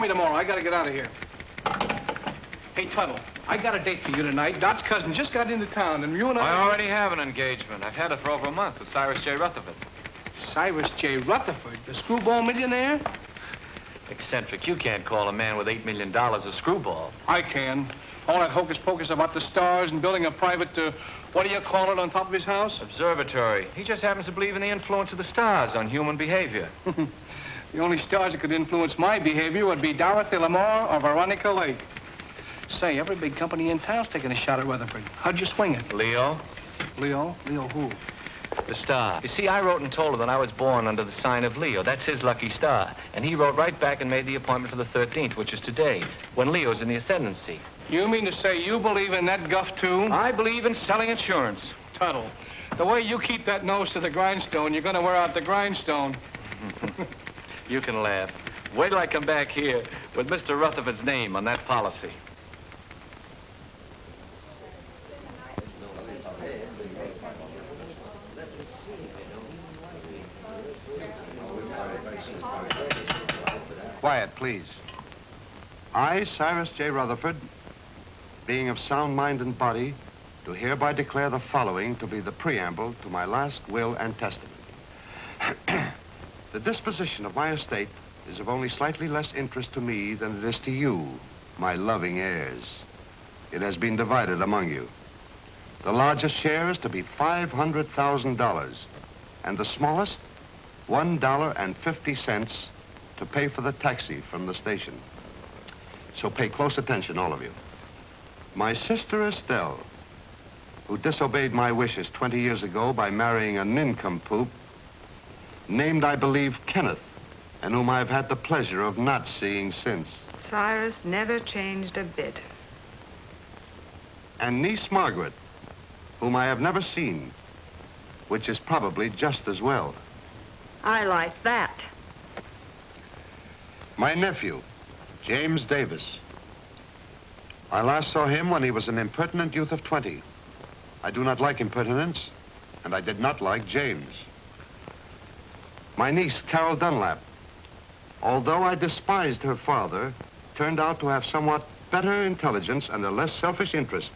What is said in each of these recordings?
me tomorrow. I gotta get out of here. Hey, Tuttle, I got a date for you tonight. Dot's cousin just got into town, and you and I already have an engagement. I've had it for over a month with Cyrus J. Rutherford. Cyrus J. Rutherford, the screwball millionaire? Eccentric, you can't call a man with $8 million a screwball. I can. All that hocus-pocus about the stars and building a private, what do you call it, on top of his house? Observatory. He just happens to believe in the influence of the stars on human behavior. The only stars that could influence my behavior would be Dorothy Lamour or Veronica Lake. Say, every big company in town's taking a shot at Rutherford. How'd you swing it? Leo? Leo? Leo who? The star. You see, I wrote and told him that I was born under the sign of Leo. That's his lucky star. And he wrote right back and made the appointment for the 13th, which is today, when Leo's in the ascendancy. You mean to say you believe in that guff, too? I believe in selling insurance. Tuttle, the way you keep that nose to the grindstone, you're going to wear out the grindstone. You can laugh. Wait till I come back here with Mr. Rutherford's name on that policy. Quiet, please. I, Cyrus J. Rutherford, being of sound mind and body, do hereby declare the following to be the preamble to my last will and testament. The disposition of my estate is of only slightly less interest to me than it is to you, my loving heirs. It has been divided among you. The largest share is to be $500,000, and the smallest, $1.50 to pay for the taxi from the station. So pay close attention, all of you. My sister Estelle, who disobeyed my wishes 20 years ago by marrying a nincompoop, named, I believe, Kenneth, and whom I've had the pleasure of not seeing since. Cyrus never changed a bit. And niece Margaret, whom I have never seen, which is probably just as well. I like that. My nephew, James Davis. I last saw him when he was an impertinent youth of 20. I do not like impertinence, and I did not like James. My niece, Carol Dunlap, although I despised her father, turned out to have somewhat better intelligence and a less selfish interest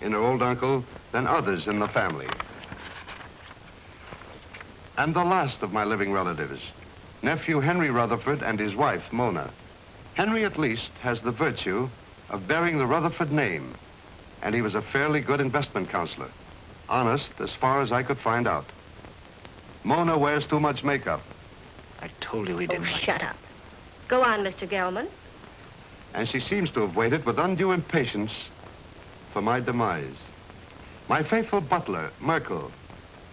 in her old uncle than others in the family. And the last of my living relatives, nephew Henry Rutherford and his wife, Mona. Henry, at least, has the virtue of bearing the Rutherford name, and he was a fairly good investment counselor. Honest, as far as I could find out. Mona wears too much makeup. I told you he didn't. Shut up. Go on, Mr. Gelman. And she seems to have waited with undue impatience for my demise. My faithful butler, Merkel,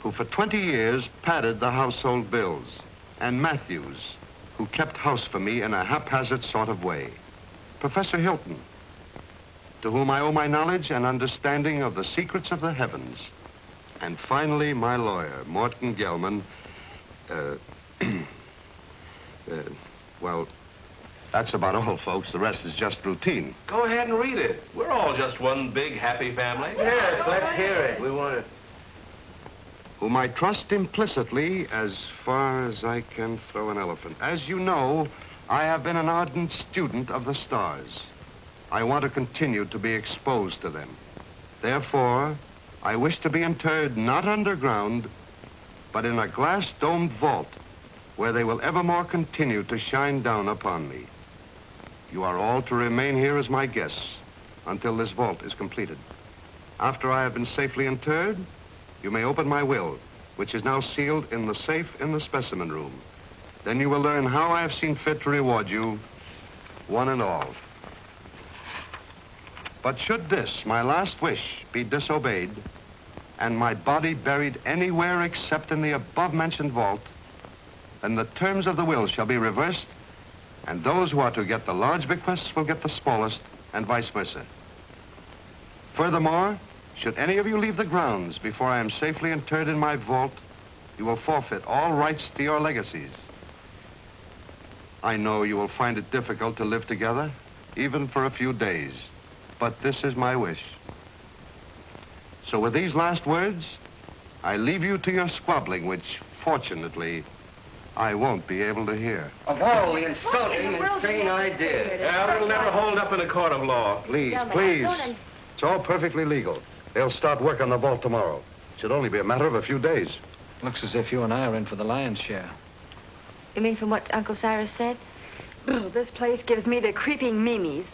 who for 20 years padded the household bills, and Matthews, who kept house for me in a haphazard sort of way. Professor Hilton, to whom I owe my knowledge and understanding of the secrets of the heavens. And finally, my lawyer, Morton Gelman. Well, that's about all, folks. The rest is just routine. Go ahead and read it. We're all just one big happy family. Yes, let's hear it. We want it. Whom I trust implicitly as far as I can throw an elephant. As you know, I have been an ardent student of the stars. I want to continue to be exposed to them. Therefore, I wish to be interred not underground, but in a glass-domed vault where they will evermore continue to shine down upon me. You are all to remain here as my guests until this vault is completed. After I have been safely interred, you may open my will, which is now sealed in the safe in the specimen room. Then you will learn how I have seen fit to reward you, one and all. But should this, my last wish, be disobeyed, and my body buried anywhere except in the above-mentioned vault, then the terms of the will shall be reversed, and those who are to get the large bequests will get the smallest, and vice versa. Furthermore, should any of you leave the grounds before I am safely interred in my vault, you will forfeit all rights to your legacies. I know you will find it difficult to live together, even for a few days, but this is my wish. So with these last words, I leave you to your squabbling, which, fortunately, I won't be able to hear. Of all the insulting, insane ideas. Yeah, it'll never hold up in a court of law. Please, Gentlemen, please. don't It's all perfectly legal. They'll start work on the vault tomorrow. Should only be a matter of a few days. Looks as if you and I are in for the lion's share. You mean from what Uncle Cyrus said? Ugh, this place gives me the creeping memes.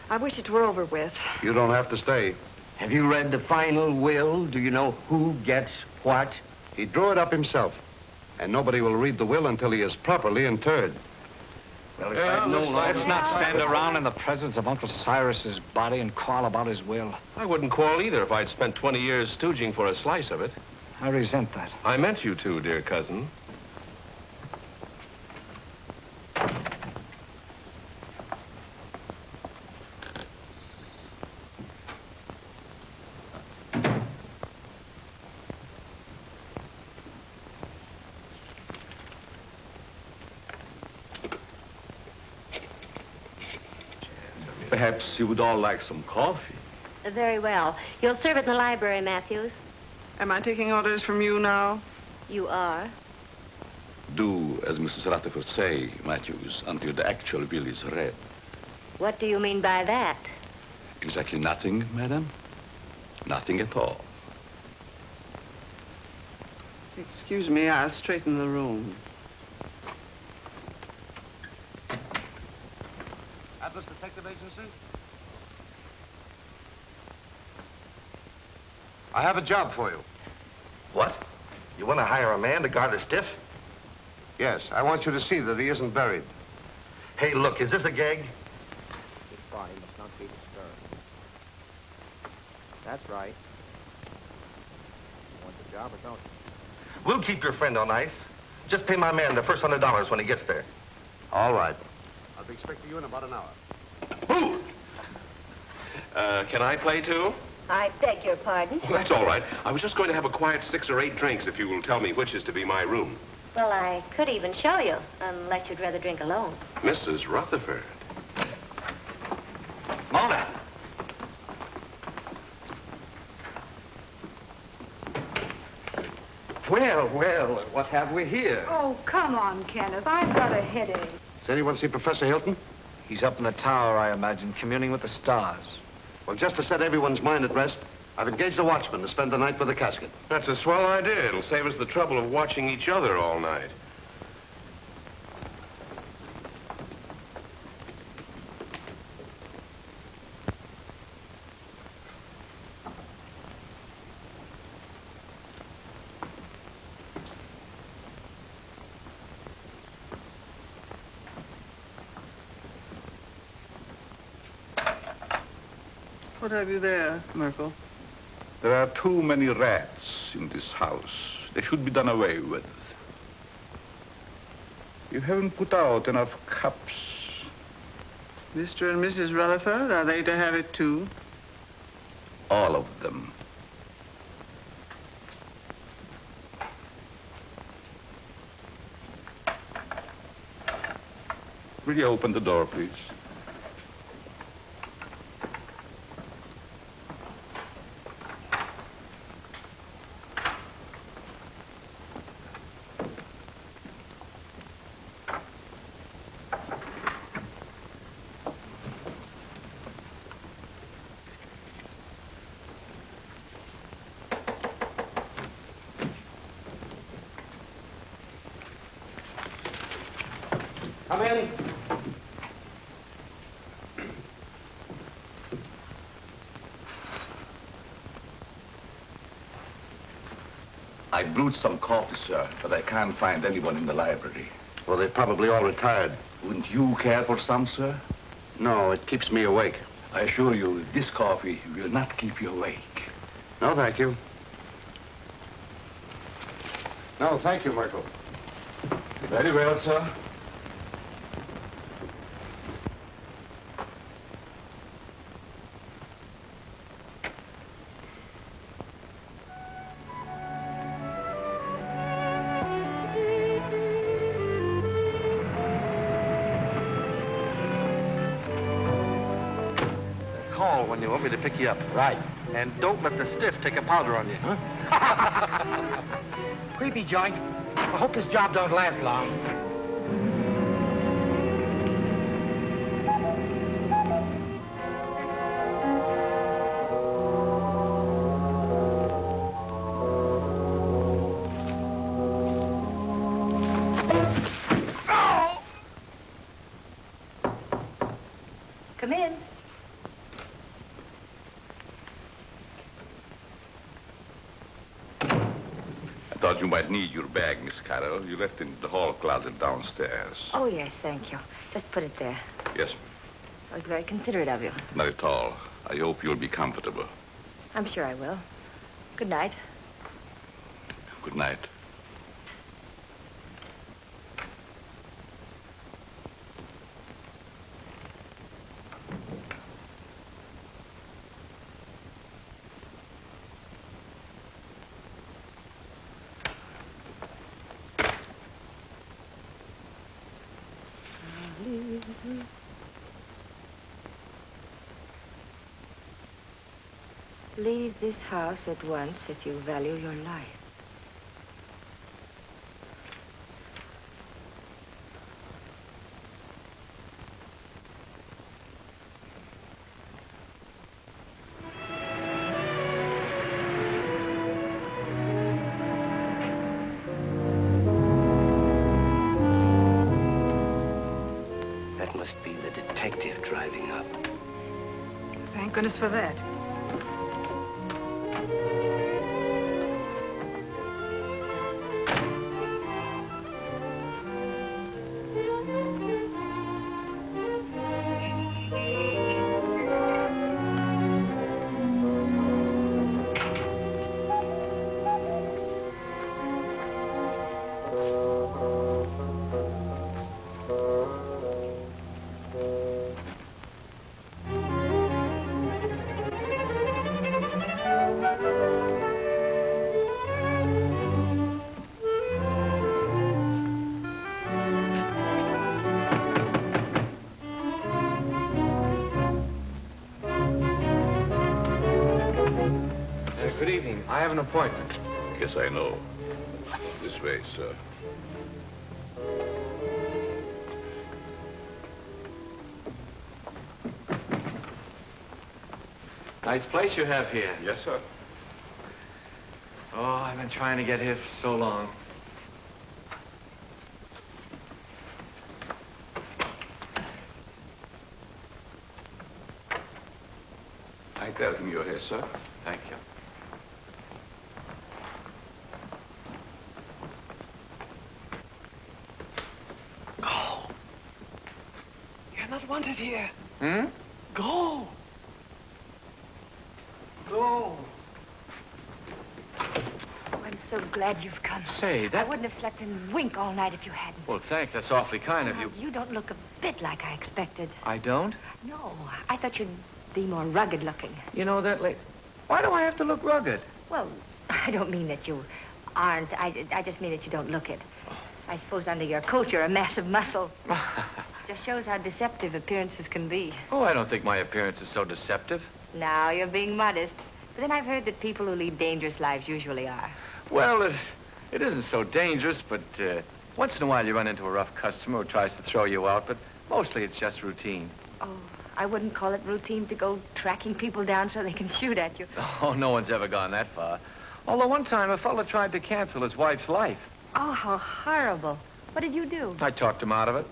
I wish it were over with. You don't have to stay. Have you read the final will? Do you know who gets what? He drew it up himself. And nobody will read the will until he is properly interred. Well, if Yeah, I'd known Let's all not stand around in the presence of Uncle Cyrus's body and quarrel about his will. I wouldn't quarrel either if I'd spent 20 years stooging for a slice of it. I resent that. I meant you to, dear cousin. Perhaps you would all like some coffee. Very well. You'll serve it in the library, Matthews. Am I taking orders from you now? You are. Do as Mrs. Rutherford say, Matthews, until the actual bill is read. What do you mean by that? Exactly nothing, madam? Nothing at all. Excuse me, I'll straighten the room. Atlas Detective Agency? I have a job for you. What? You want to hire a man to guard a stiff? Yes, I want you to see that he isn't buried. Hey, look, is this a gag? His body must not be disturbed. That's right. You want the job or don't you? We'll keep your friend on ice. Just pay my man the first $100 when he gets there. All right. I'll be expecting you in about an hour. Who? Can I play too? I beg your pardon. Well, that's all right. I was just going to have a quiet 6 or 8 drinks if you will tell me which is to be my room. Well, I could even show you, unless you'd rather drink alone. Mrs. Rutherford. Mona! Well, what have we here? Oh, come on, Kenneth. I've got a headache. Does anyone see Professor Hilton? He's up in the tower, I imagine, communing with the stars. Well, just to set everyone's mind at rest, I've engaged a watchman to spend the night with the casket. That's a swell idea. It'll save us the trouble of watching each other all night. What have you there, Merkel? There are too many rats in this house. They should be done away with. You haven't put out enough cups. Mr. and Mrs. Rutherford, are they to have it too? All of them. Will you open the door, please? Come in. I brewed some coffee, sir, but I can't find anyone in the library. Well, they're probably all retired. Wouldn't you care for some, sir? No, it keeps me awake. I assure you, this coffee will not keep you awake. No, thank you. No, thank you, Merkel. Very well, sir. call when you want me to pick you up. Right. And don't let the stiff take a powder on you. Huh? Creepy joint. I hope this job don't last long. Come in. I thought you might need your bag, Miss Carroll. You left it in the hall closet downstairs. Oh, yes, thank you. Just put it there. Yes, That was very considerate of you. not at all. I hope you'll be comfortable. I'm sure I will. Good night. Good night. Leave this house at once if you value your life. That must be the detective driving up. Thank goodness for that. Good evening. I have an appointment. Yes, I know. This way, sir. Nice place you have here. Yes, sir. Oh, I've been trying to get here for so long. I tell him you're here, sir. Thank you. Go. You're not wanted here. Hmm? Go. Go. Oh, I'm so glad you've come. Say, I that... wouldn't have slept in wink all night if you hadn't. Well, thanks. That's awfully kind of you. You don't look a bit like I expected. I don't? No, I thought you'd be more rugged looking. You know that Why do I have to look rugged? Well, I don't mean that you aren't. I just mean that you don't look it. I suppose under your coat you're a massive muscle. Just shows how deceptive appearances can be. Oh, I don't think my appearance is so deceptive. Now you're being modest. But then I've heard that people who lead dangerous lives usually are. Well, it isn't so dangerous, but once in a while you run into a rough customer who tries to throw you out, but mostly it's just routine. Oh, I wouldn't call it routine to go tracking people down so they can shoot at you. Oh, no one's ever gone that far. Although one time a fellow tried to cancel his wife's life. Oh, how horrible. What did you do? I talked him out of it.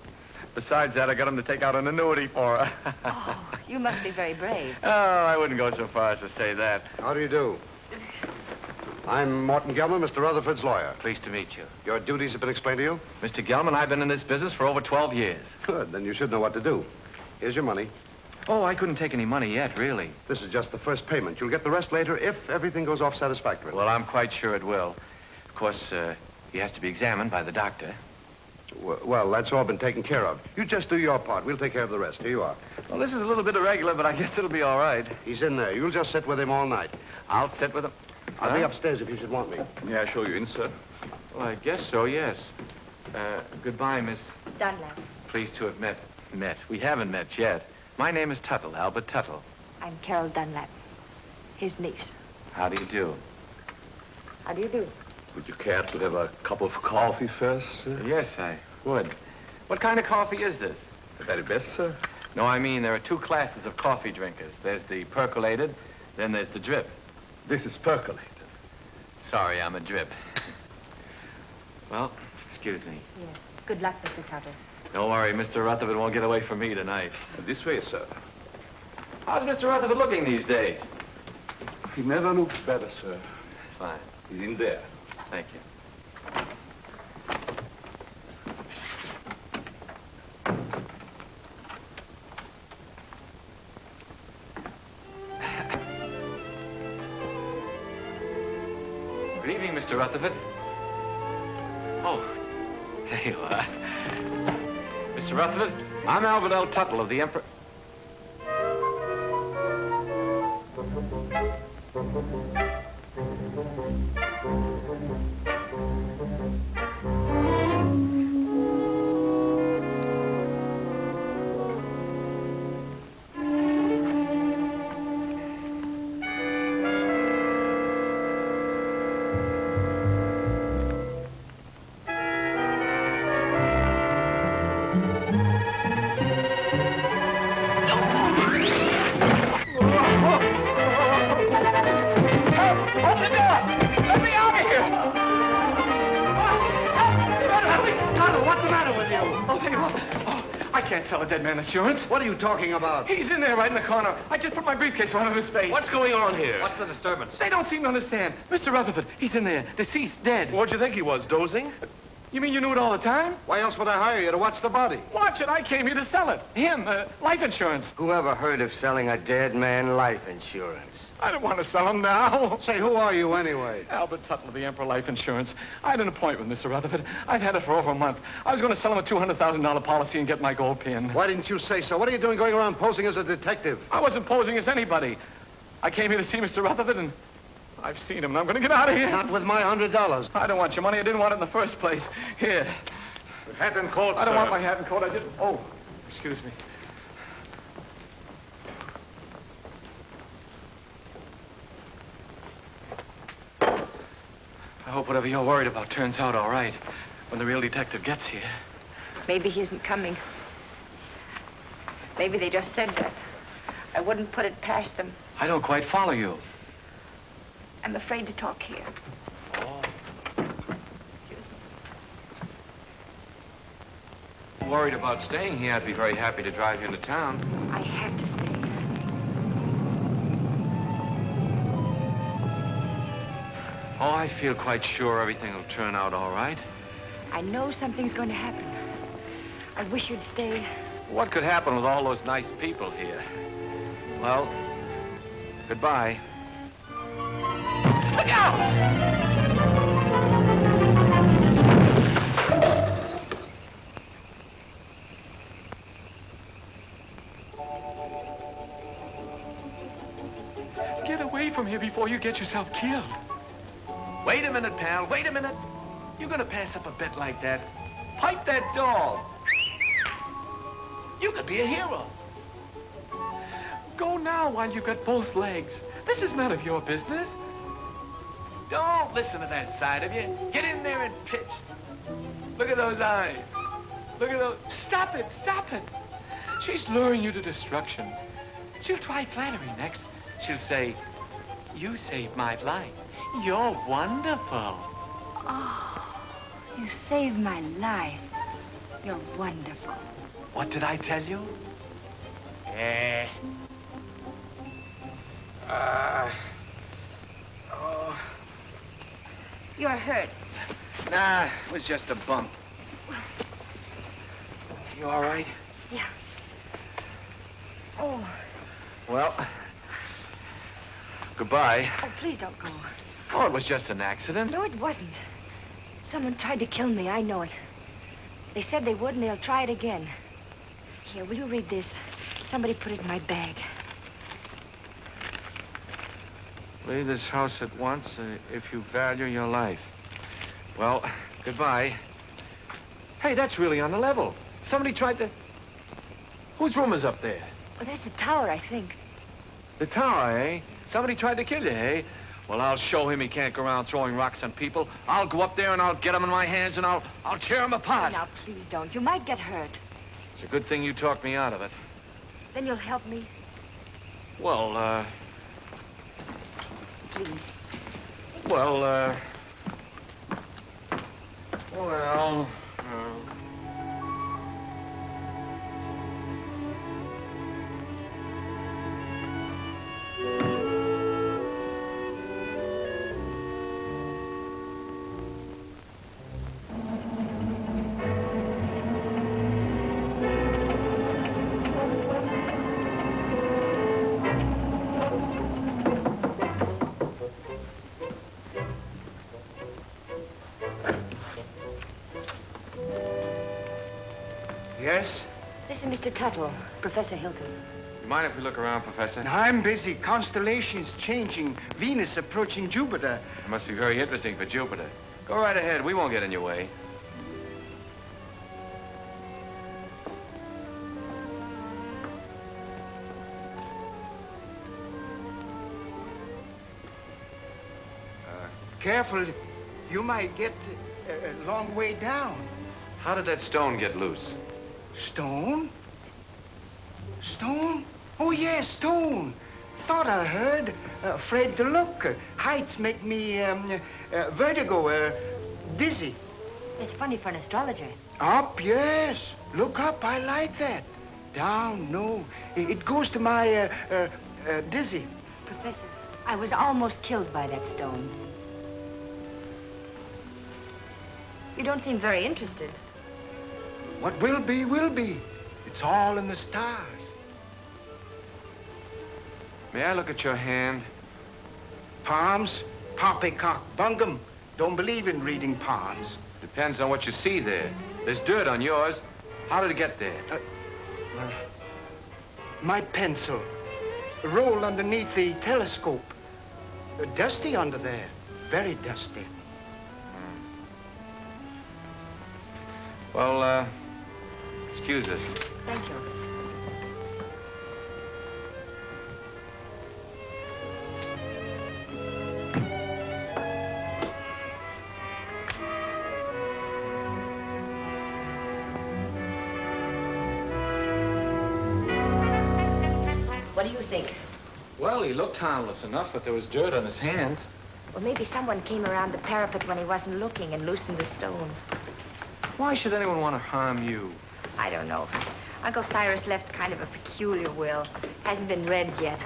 Besides that, I got him to take out an annuity for her. Oh, you must be very brave. Oh, I wouldn't go so far as to say that. How do you do? I'm Morton Gelman, Mr. Rutherford's lawyer. Pleased to meet you. Your duties have been explained to you? Mr. Gelman, I've been in this business for over 12 years. Good, then you should know what to do. Here's your money. Oh, I couldn't take any money yet, really. This is just the first payment. You'll get the rest later if everything goes off satisfactorily. Well, I'm quite sure it will. Of course, he has to be examined by the doctor. Well, that's all been taken care of. You just do your part. We'll take care of the rest. Here you are. Well, this is a little bit irregular, but I guess it'll be all right. He's in there. You'll just sit with him all night. I'll sit with him. I'll be upstairs if you should want me. May I show you in, sir? Well, I guess so, yes. Goodbye, Miss. Dunlap. Pleased to have met. We haven't met yet. My name is Tuttle, Albert Tuttle. I'm Carol Dunlap, his niece. How do you do? How do you do? Would you care to have a cup of coffee first, sir? Yes, I would. What kind of coffee is this? The very best, sir. No, I mean, there are two classes of coffee drinkers. There's the percolated, then there's the drip. This is percolated. Sorry, I'm a drip. Well, excuse me. Yes. Good luck, Mr. Tuttle. Don't worry, Mr. Rutherford won't get away from me tonight. This way, sir. How's Mr. Rutherford looking these days? He never looks better, sir. Fine. He's in there. Thank you. Good evening, Mr. Rutherford. Oh, there you are. Mr. Rutherford, I'm Albert L. Tuttle of the Emperor... Sell a dead man insurance. What are you talking about? He's in there right in the corner. I just put my briefcase right on his face. What's going on here? What's the disturbance? They don't seem to understand. Mr. Rutherford, he's in there. Deceased, dead. What'd you think he was, dozing? You mean you knew it all the time? Why else would I hire you to watch the body? Watch it. I came here to sell it. Him, life insurance. Who ever heard of selling a dead man life insurance? I don't want to sell him now. Say, who are you anyway? Albert Tuttle of the Emperor Life Insurance. I had an appointment with Mr. Rutherford. I've had it for over a month. I was going to sell him a $200,000 policy and get my gold pin. Why didn't you say so? What are you doing going around posing as a detective? I wasn't posing as anybody. I came here to see Mr. Rutherford, and I've seen him, and I'm going to get out of here. Not with my $100. I don't want your money. I didn't want it in the first place. Here. Hat and coat, I don't sir. want my hat and coat. I just... Oh, excuse me. I hope whatever you're worried about turns out all right when the real detective gets here. Maybe he isn't coming. Maybe they just said that. I wouldn't put it past them. I don't quite follow you. I'm afraid to talk here. Oh. Worried about staying here. I'd be very happy to drive you into town. I have to stay. Oh, I feel quite sure everything will turn out all right. I know something's going to happen. I wish you'd stay. What could happen with all those nice people here? Well, goodbye. Look out! Get away from here before you get yourself killed. Wait a minute, pal. Wait a minute. You're gonna pass up a bet like that. Pipe that dog. You could be a hero. Go now while you've got both legs. This is none of your business. Don't listen to that side of you. Get in there and pitch. Look at those eyes. Look at those... Stop it, stop it. She's luring you to destruction. She'll try flattery next. She'll say, you saved my life. You're wonderful. Oh, you saved my life. You're wonderful. What did I tell you? Oh. You're hurt. Nah, it was just a bump. You all right? Yeah. Oh. Well, goodbye. Oh, please don't go. Oh, it was just an accident. No, it wasn't. Someone tried to kill me. I know it. They said they would, and they'll try it again. Here, will you read this? Somebody put it in my bag. Leave this house at once if you value your life. Well, goodbye. Hey, that's really on the level. Somebody tried to... Whose room is up there? Well, that's the tower, I think. The tower, eh? Somebody tried to kill you, eh? Well, I'll show him he can't go around throwing rocks on people. I'll go up there and I'll get him in my hands and I'll tear him apart. Now, please don't. You might get hurt. It's a good thing you talked me out of it. Then you'll help me. Well, Please. well, Yes? This is Mr. Tuttle, Professor Hilton. You mind if we look around, Professor? I'm busy. Constellations changing. Venus approaching Jupiter. It must be very interesting for Jupiter. Go right ahead. We won't get in your way. Careful. You might get a long way down. How did that stone get loose? Stone? Stone? Oh, yes, stone. Thought I heard. Afraid to look. Heights make me vertigo, dizzy. It's funny for an astrologer. Up, yes. Look up. I like that. Down, no. It goes to my dizzy. Professor, I was almost killed by that stone. You don't seem very interested. What will be, will be. It's all in the stars. May I look at your hand? Palms? Poppycock bungum. Don't believe in reading palms. Depends on what you see there. There's dirt on yours. How did it get there? My pencil. Rolled underneath the telescope. Dusty under there. Very dusty. Well, excuse us. Thank you. What do you think? Well, he looked harmless enough, but there was dirt on his hands. Well, maybe someone came around the parapet when he wasn't looking and loosened the stone. Why should anyone want to harm you? I don't know. Uncle Cyrus left kind of a peculiar will. Hasn't been read yet.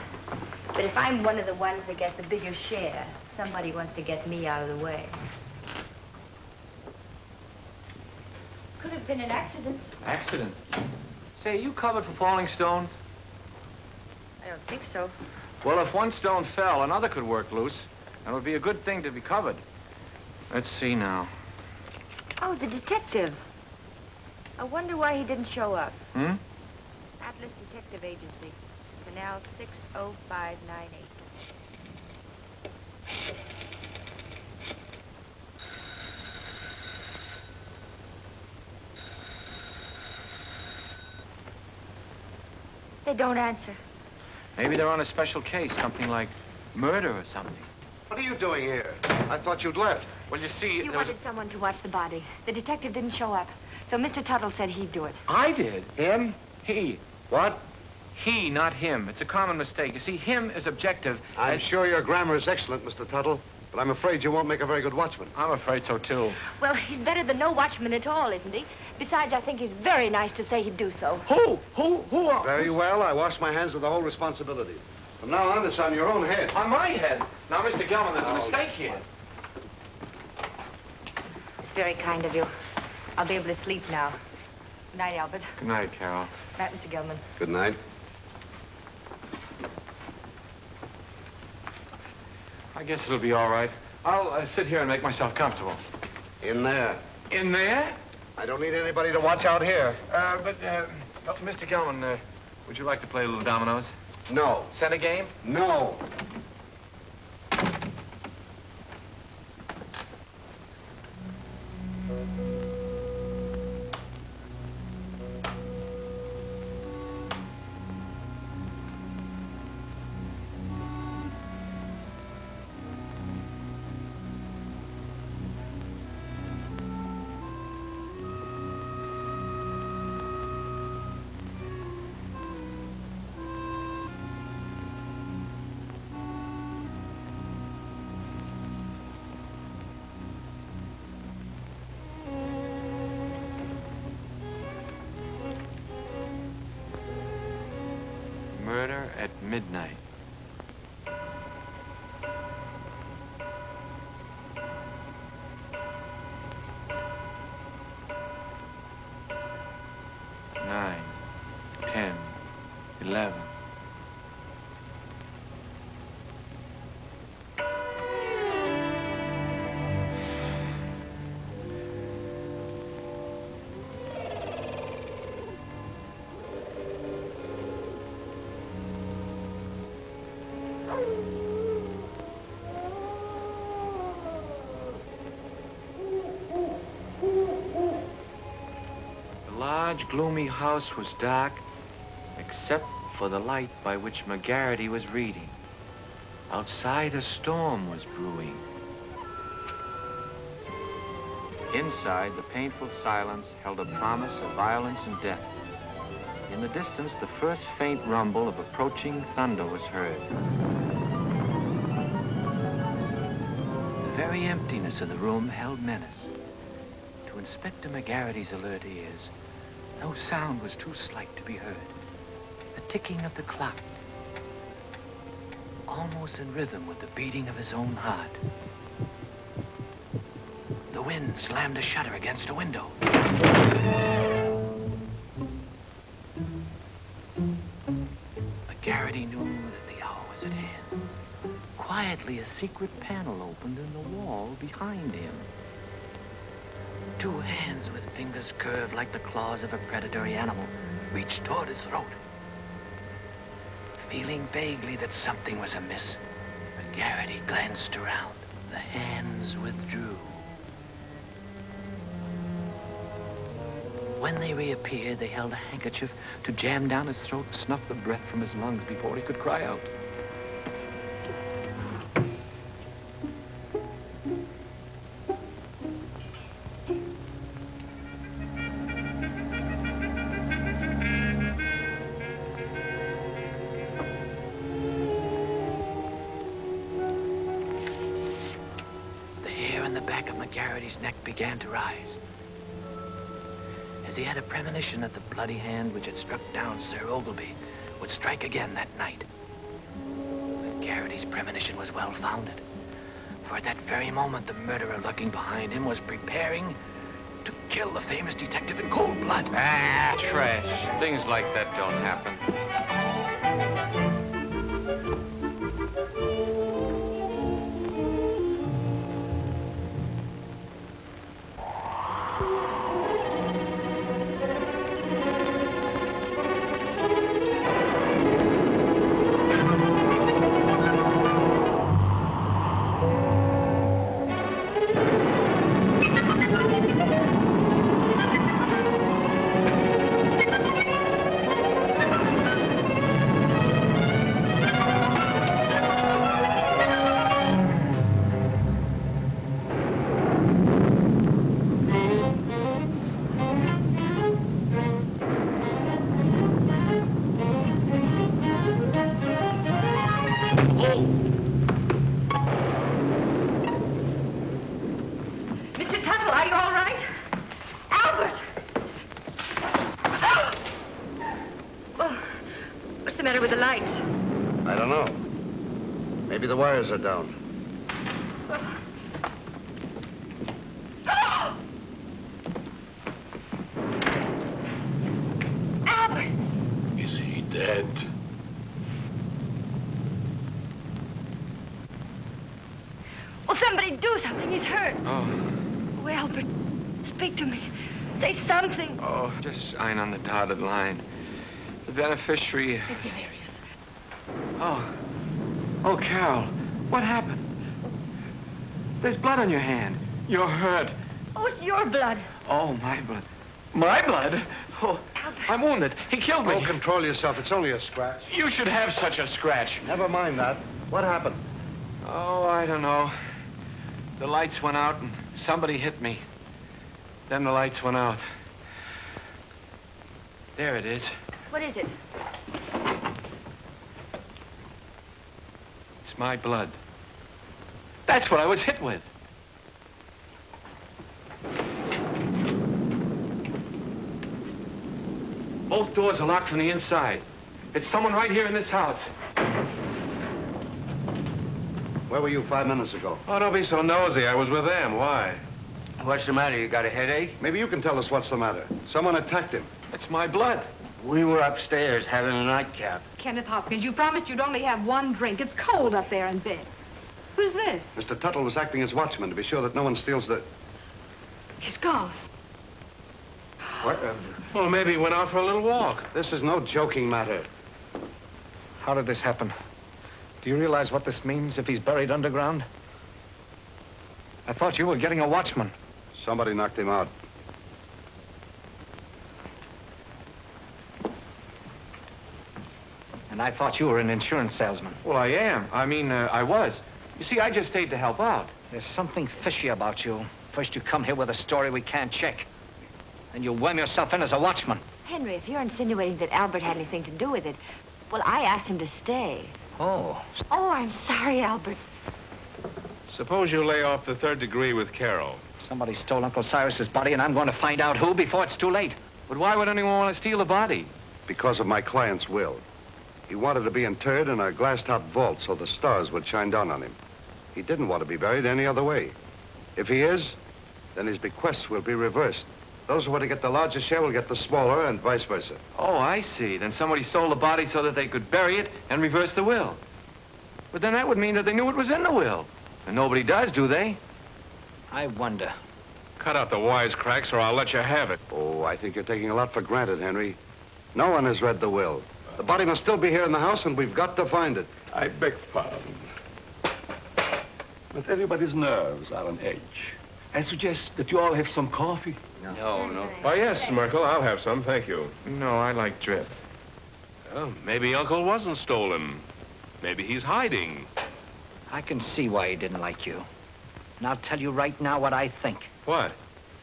But if I'm one of the ones that get the bigger share, somebody wants to get me out of the way. Could have been an accident. Accident? Say, are you covered for falling stones? I don't think so. Well, if one stone fell, another could work loose. And it would be a good thing to be covered. Let's see now. Oh, the detective. I wonder why he didn't show up. Hmm? Atlas Detective Agency. Canal 60598. They don't answer. Maybe they're on a special case, something like murder or something. What are you doing here? I thought you'd left. Well, you see, You wanted someone to watch the body. The detective didn't show up. So Mr. Tuttle said he'd do it. I did. Him? He. What? He, not him. It's a common mistake. You see, him is objective. I'm sure your grammar is excellent, Mr. Tuttle, but I'm afraid you won't make a very good watchman. I'm afraid so, too. Well, he's better than no watchman at all, isn't he? Besides, I think he's very nice to say he'd do so. Who? Very well. I wash my hands of the whole responsibility. From now on, it's on your own head. On my head. Now, Mr. Gelman, there's a mistake here. It's very kind of you. I'll be able to sleep now. Good night, Albert. Good night, Carol. Good night, Mr. Gilman. Good night. I guess it'll be all right. I'll sit here and make myself comfortable. In there. In there? I don't need anybody to watch out here. Mr. Gelman, would you like to play a little dominoes? No. Center game? No. midnight. Nine, 10, 11. The large, gloomy house was dark, except for the light by which McGarity was reading. Outside, a storm was brewing. Inside, the painful silence held a promise of violence and death. In the distance, the first faint rumble of approaching thunder was heard. The very emptiness of the room held menace. To Inspector McGarity's alert ears, no sound was too slight to be heard. The ticking of the clock, almost in rhythm with the beating of his own heart. The wind slammed a shutter against a window. McGarity knew that the hour was at hand. Quietly, a secret panel opened in the wall behind him. Two hands with fingers curved like the claws of a predatory animal reached toward his throat. Feeling vaguely that something was amiss, McGarity glanced around. The hands withdrew. When they reappeared, they held a handkerchief to jam down his throat and snuff the breath from his lungs before he could cry out. McGarity's neck began to rise, as he had a premonition that the bloody hand which had struck down Sir Ogilvy would strike again that night. McGarity's premonition was well-founded, for at that very moment the murderer lurking behind him was preparing to kill the famous detective in cold blood. Ah, trash. Things like that don't happen. Maybe the wires are down. Albert! Is he dead? Will somebody do something? He's hurt. Oh. Oh, Albert, speak to me. Say something. Oh, just sign on the dotted line. The beneficiary... It's hilarious. Oh. Oh, Carol, what happened? There's blood on your hand. You're hurt. Oh, it's your blood. Oh, my blood. My blood? Oh, Albert. I'm wounded. He killed me. Oh, control yourself. It's only a scratch. You should have such a scratch. Never mind that. What happened? Oh, I don't know. The lights went out and somebody hit me. Then the lights went out. There it is. What is it? It's my blood. That's what I was hit with. Both doors are locked from the inside. It's someone right here in this house. Where were you 5 minutes ago? Oh, don't be so nosy. I was with them. Why? What's the matter? You got a headache? Maybe you can tell us what's the matter. Someone attacked him. It's my blood. We were upstairs having a nightcap. Kenneth Hopkins, you promised you'd only have one drink. It's cold up there in bed. Who's this? Mr. Tuttle was acting as watchman to be sure that no one steals the... He's gone. What? Well, maybe he went out for a little walk. This is no joking matter. How did this happen? Do you realize what this means if he's buried underground? I thought you were getting a watchman. Somebody knocked him out. And I thought you were an insurance salesman. Well, I am. I was. You see, I just stayed to help out. There's something fishy about you. First you come here with a story we can't check. And you worm yourself in as a watchman. Henry, if you're insinuating that Albert had anything to do with it, well, I asked him to stay. Oh. Oh, I'm sorry, Albert. Suppose you lay off the 3rd degree with Carol. Somebody stole Uncle Cyrus's body, and I'm going to find out who before it's too late. But why would anyone want to steal the body? Because of my client's will. He wanted to be interred in a glass-topped vault so the stars would shine down on him. He didn't want to be buried any other way. If he is, then his bequests will be reversed. Those who were to get the larger share will get the smaller, and vice versa. Oh, I see. Then somebody stole the body so that they could bury it and reverse the will. But then that would mean that they knew it was in the will. And nobody does, do they? I wonder. Cut out the wisecracks or I'll let you have it. Oh, I think you're taking a lot for granted, Henry. No one has read the will. The body must still be here in the house, and we've got to find it. I beg pardon. But everybody's nerves are on edge. I suggest that you all have some coffee. No. Oh, yes, Merkel, I'll have some, thank you. No, I like drip. Well, maybe Uncle wasn't stolen. Maybe he's hiding. I can see why he didn't like you. And I'll tell you right now what I think. What?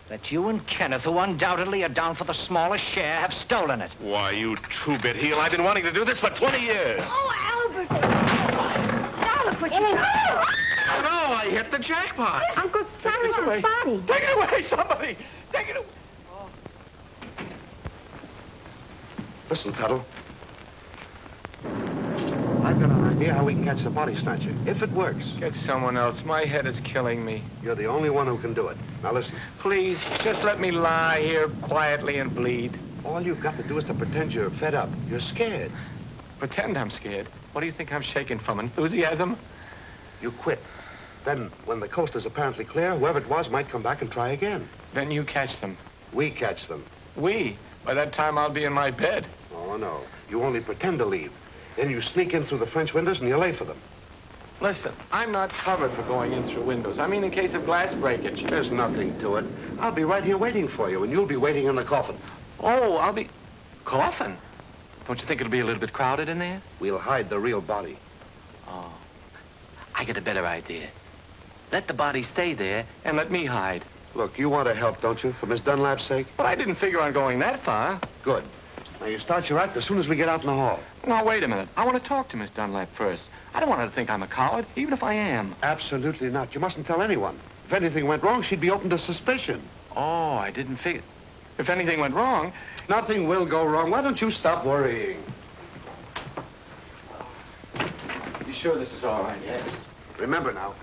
That you and Kenneth, who undoubtedly are down for the smallest share, have stolen it. Why, you two-bit heel, I've been wanting to do this for 20 years. Oh, Albert! Albert, what you doing? Oh, no, I hit the jackpot. Uncle Cyrus's body. Take it away, somebody. Take it away. Listen, Tuttle. I've got an idea how we can catch the body snatcher. If it works, Get someone else. My head is killing me. you're the only one who can do it. Now listen. Please, just let me lie here quietly and bleed. All you've got to do is to pretend you're fed up. You're scared. Pretend I'm scared. What do you think I'm shaking from? Enthusiasm? You quit. Then, when the coast is apparently clear, whoever it was might come back and try again. Then you catch them. We catch them. We? By that time, I'll be in my bed. Oh, no. You only pretend to leave. Then you sneak in through the French windows and you lay for them. Listen, I'm not covered for going in through windows. I mean, in case of glass breakage. There's nothing to it. I'll be right here waiting for you, and you'll be waiting in the coffin. Oh, I'll be... Coffin? Don't you think it'll be a little bit crowded in there? We'll hide the real body. Oh. I get a better idea. Let the body stay there and let me hide. Look, you want to help, don't you, for Miss Dunlap's sake? But I didn't figure on going that far. Good. Now, you start your act as soon as we get out in the hall. Now, wait a minute. I want to talk to Miss Dunlap first. I don't want her to think I'm a coward, even if I am. Absolutely not. You mustn't tell anyone. If anything went wrong, she'd be open to suspicion. Oh, I didn't figure... If anything went wrong... Nothing will go wrong. Why don't you stop worrying? You sure this is all right? Yes. Remember now,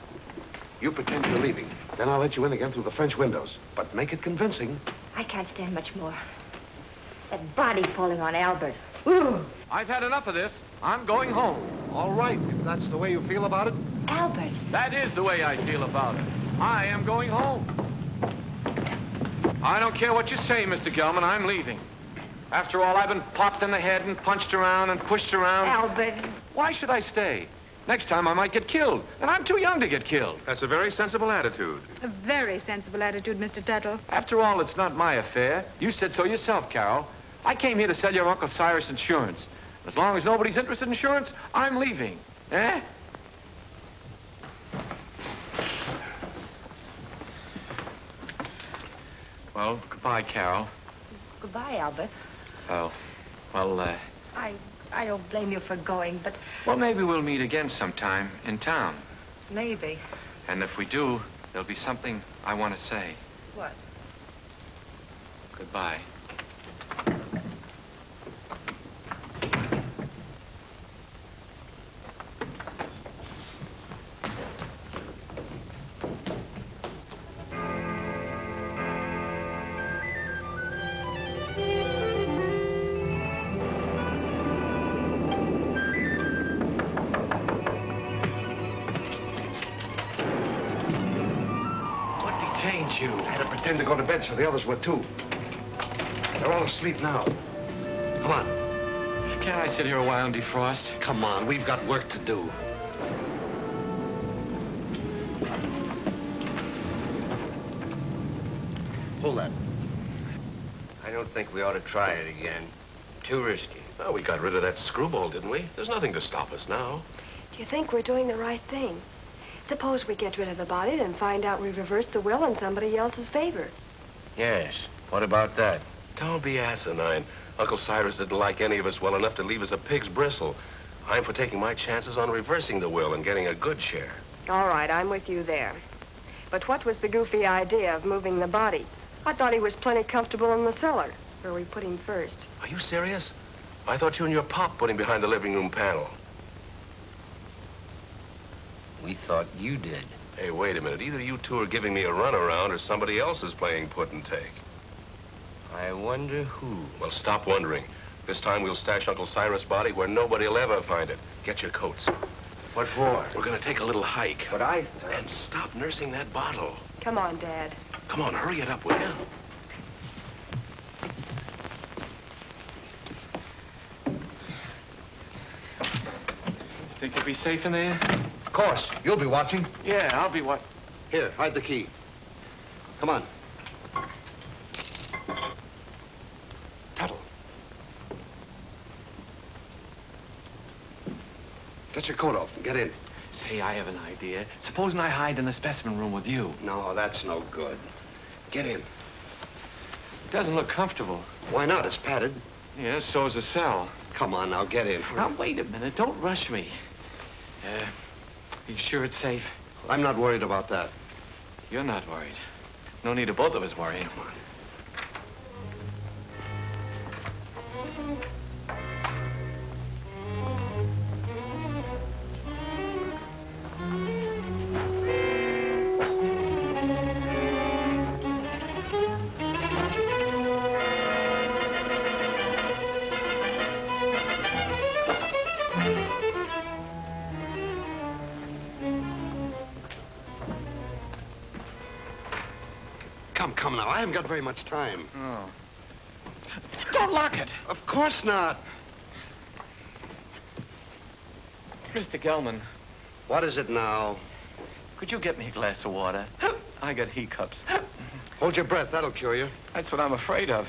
you pretend you're leaving. Then I'll let you in again through the French windows. But make it convincing. I can't stand much more. That body falling on Albert. Ooh. I've had enough of this. I'm going home. All right, if that's the way you feel about it. Albert. That is the way I feel about it. I am going home. I don't care what you say, Mr. Gelman. I'm leaving. After all, I've been popped in the head and punched around and pushed around. Albert. Why should I stay? Next time I might get killed, and I'm too young to get killed. That's a very sensible attitude. A very sensible attitude, Mr. Tuttle. After all, it's not my affair. You said so yourself, Carol. I came here to sell your Uncle Cyrus insurance. As long as nobody's interested in insurance, I'm leaving. Eh? Well, goodbye, Carol. Goodbye, Albert. Oh, well, I don't blame you for going, but well, maybe we'll meet again sometime in town. maybe. And if we do, there'll be something I want to say. What? Goodbye. change you. I had to pretend to go to bed so the others were too. They're all asleep now. Come on. Can't I sit here a while and defrost? Come on, we've got work to do. Hold that. I don't think we ought to try it again. Too risky. Well, we got rid of that screwball, didn't we? There's nothing to stop us now. Do you think we're doing the right thing? Suppose we get rid of the body, then find out we've reversed the will in somebody else's favor. Yes. What about that? Don't be asinine. Uncle Cyrus didn't like any of us well enough to leave us a pig's bristle. I'm for taking my chances on reversing the will and getting a good share. All right, I'm with you there. But what was the goofy idea of moving the body? I thought he was plenty comfortable in the cellar, where we put him first. Are you serious? I thought you and your pop put him behind the living room panel. We thought you did. Hey, wait a minute. Either you two are giving me a runaround or somebody else is playing put and take. I wonder who. Well, stop wondering. This time we'll stash Uncle Cyrus' body where nobody will ever find it. Get your coats. What for? We're gonna take a little hike. But I... And stop nursing that bottle. Come on, Dad. Come on, hurry it up, will you? Think you'll be safe in there? Of course. You'll be watching. Yeah, I'll be what? Here, hide the key. Come on. Tuttle. Get your coat off and get in. Say, I have an idea. Supposing I hide in the specimen room with you. No, that's no good. Get in. It doesn't look comfortable. Why not? It's padded. Yeah, so's the cell. Come on now, get in. Now, wait a minute. Don't rush me. You sure it's safe? I'm not worried about that. You're not worried. No need of both of us worrying. Come on. Come now, I haven't got very much time. Oh. Don't lock it. Of course not. Mr. Gelman. What is it now? Could you get me a glass of water? I got hiccups. Hold your breath, that'll cure you. That's what I'm afraid of.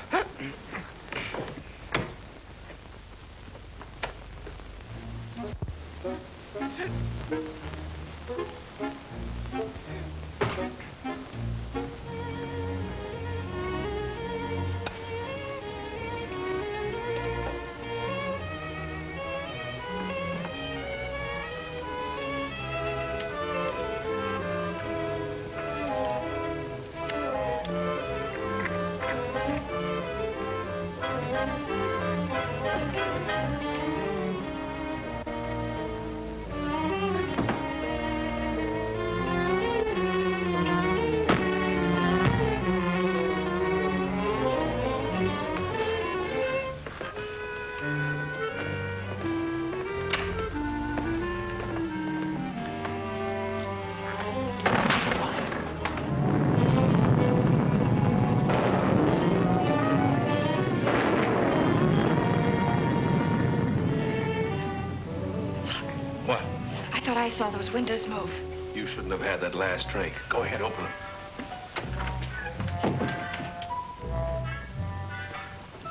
I saw those windows move. You shouldn't have had that last drink. Go ahead, open them.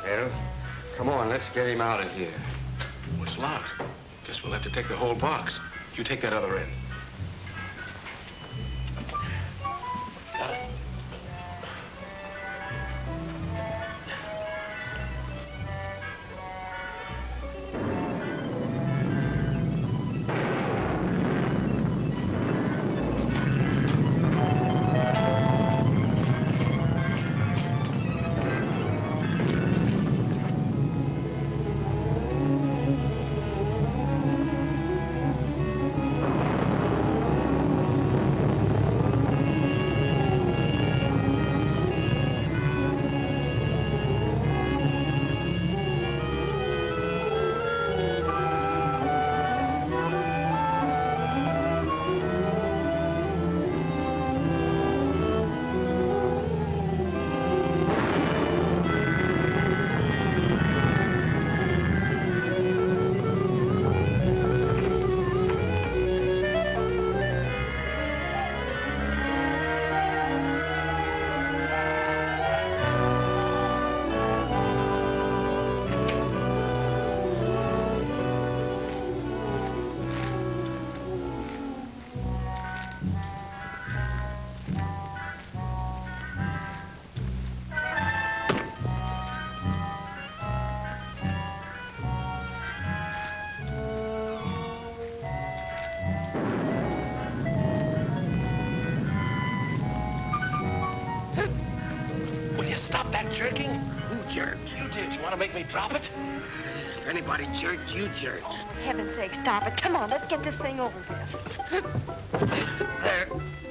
Well, come on, let's get him out of here. It's locked. Guess we'll have to take the whole box. You take that other end. drop that jerking? Who jerked? You did. You want to make me drop it? If anybody jerked, you jerked. For heaven's sake, stop it. Come on, let's get this thing over with. There.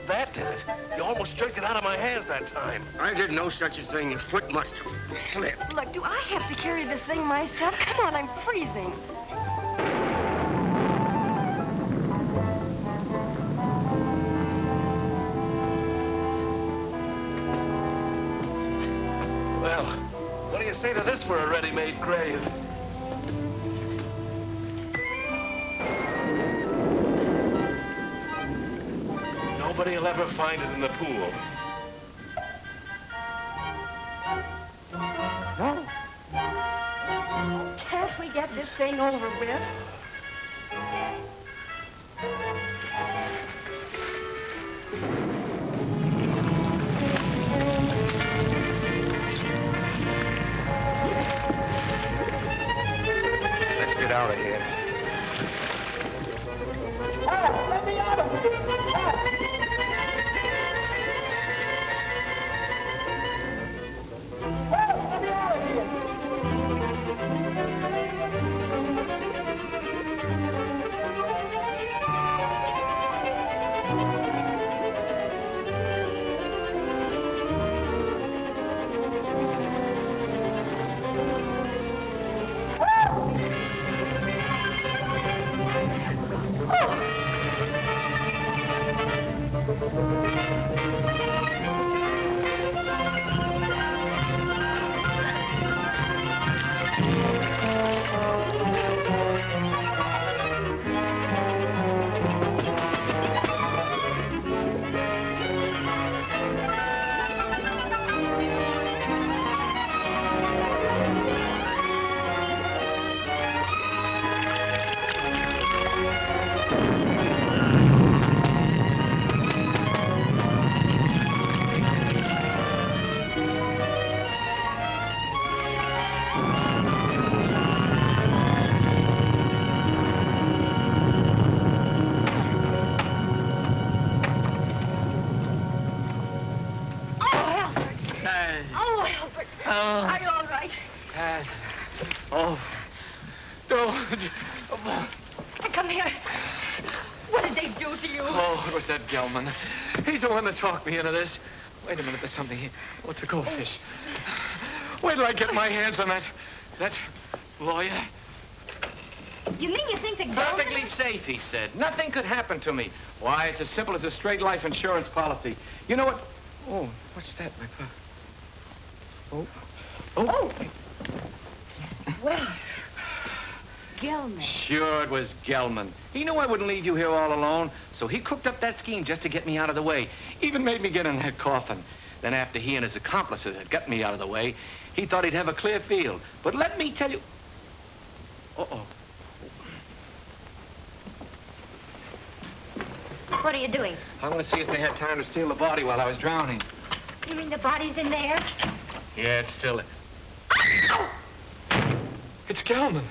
That did it. You almost jerked it out of my hands that time. I did no such a thing. Your foot must have slipped. Look, do I have to carry this thing myself? Come on, I'm freezing. Well, what do you say to this for a ready-made grave? Nobody will ever find it in the pool. No. Can't we get this thing over with? Let's get out of here. Let me out of here! Are you all right? Oh, don't. Come here. What did they do to you? Oh, it was that Gelman. He's the one that talked me into this. Wait a minute, there's something here. Oh, it's a goldfish. Wait till I get my hands on that lawyer. You mean you think the Perfectly safe, he said. Nothing could happen to me. Why, it's as simple as a straight life insurance policy. You know what? Oh, what's that, my pop? Oh. Oh. Well, Gelman. Sure, it was Gelman. He knew I wouldn't leave you here all alone, so he cooked up that scheme just to get me out of the way. Even made me get in that coffin. Then after he and his accomplices had gotten me out of the way, he thought he'd have a clear field. But let me tell you... Uh-oh. What are you doing? I want to see if they had time to steal the body while I was drowning. You mean the body's in there? Yeah, it's still... It's Gelman.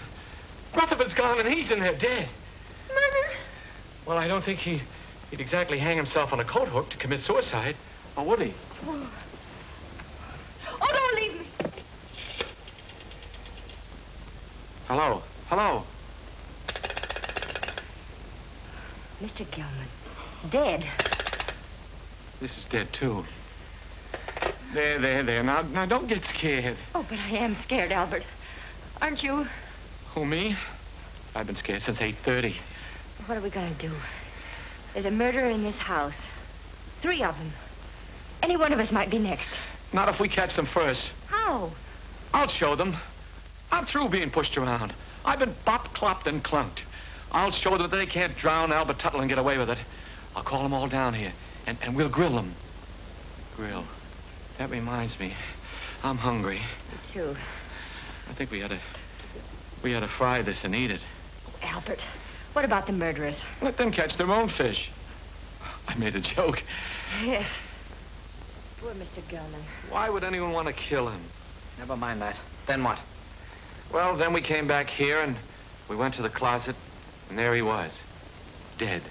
Rutherford's gone and he's in there dead. Murder? Well, I don't think he'd exactly hang himself on a coat hook to commit suicide. Or would he? Oh, don't leave me. Hello? Hello? Mr. Gelman, dead. This is dead, too. There. Now, don't get scared. Oh, but I am scared, Albert. Aren't you? Who, me? I've been scared since 8:30. What are we going to do? There's a murderer in this house. 3 of them. Any one of us might be next. Not if we catch them first. How? I'll show them. I'm through being pushed around. I've been bopped, clopped, and clunked. I'll show them that they can't drown Albert Tuttle and get away with it. I'll call them all down here, and we'll grill them. Grill. That reminds me. I'm hungry. Me too. I think we ought to fry this and eat it. Albert, what about the murderers? Let them catch their own fish. I made a joke. Yes. Poor Mr. Gelman. Why would anyone want to kill him? Never mind that. Then what? Well, then we came back here and we went to the closet, and there he was, dead.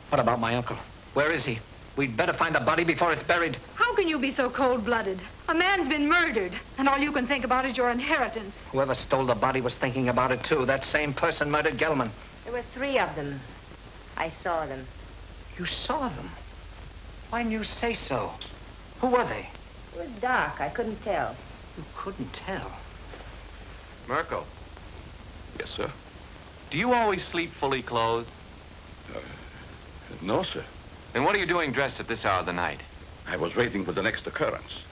What about my uncle? Where is he? We'd better find the body before it's buried. How can you be so cold-blooded? A man's been murdered, and all you can think about is your inheritance. Whoever stole the body was thinking about it, too. That same person murdered Gelman. There were 3 of them. I saw them. You saw them? Why didn't you say so? Who were they? It was dark. I couldn't tell. You couldn't tell? Merkel, Yes, sir. do you always sleep fully clothed? No, sir. And what are you doing dressed at this hour of the night? I was waiting for the next occurrence.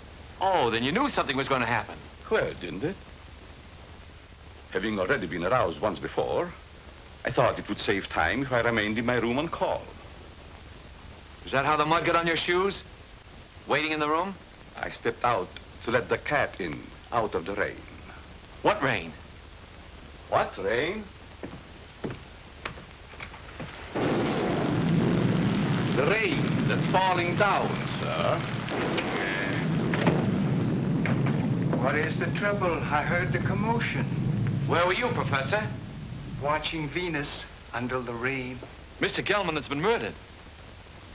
Oh, then you knew something was going to happen. Well, didn't it? Having already been aroused once before, I thought it would save time if I remained in my room on call. Is that how the mud got on your shoes? Waiting in the room? I stepped out to let the cat in, out of the rain. What rain? What rain? The rain that's falling down, sir. What is the trouble? I heard the commotion. Where were you, Professor? Watching Venus under the rain. Mr. Gelman has been murdered.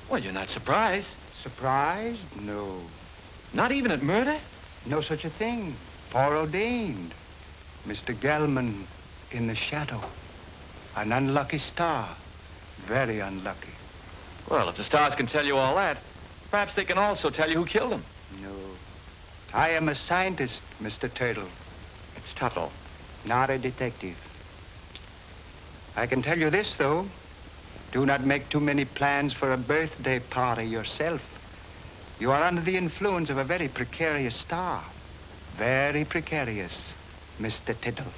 Well, you're not surprised. Surprised? No. Not even at murder? No such a thing. Foreordained. Mr. Gelman in the shadow. An unlucky star. Very unlucky. Well, if the stars can tell you all that, perhaps they can also tell you who killed him. No. I am a scientist, Mr. Turtle. It's Tuttle. Not a detective. I can tell you this, though. Do not make too many plans for a birthday party yourself. You are under the influence of a very precarious star. Very precarious, Mr. Tittle.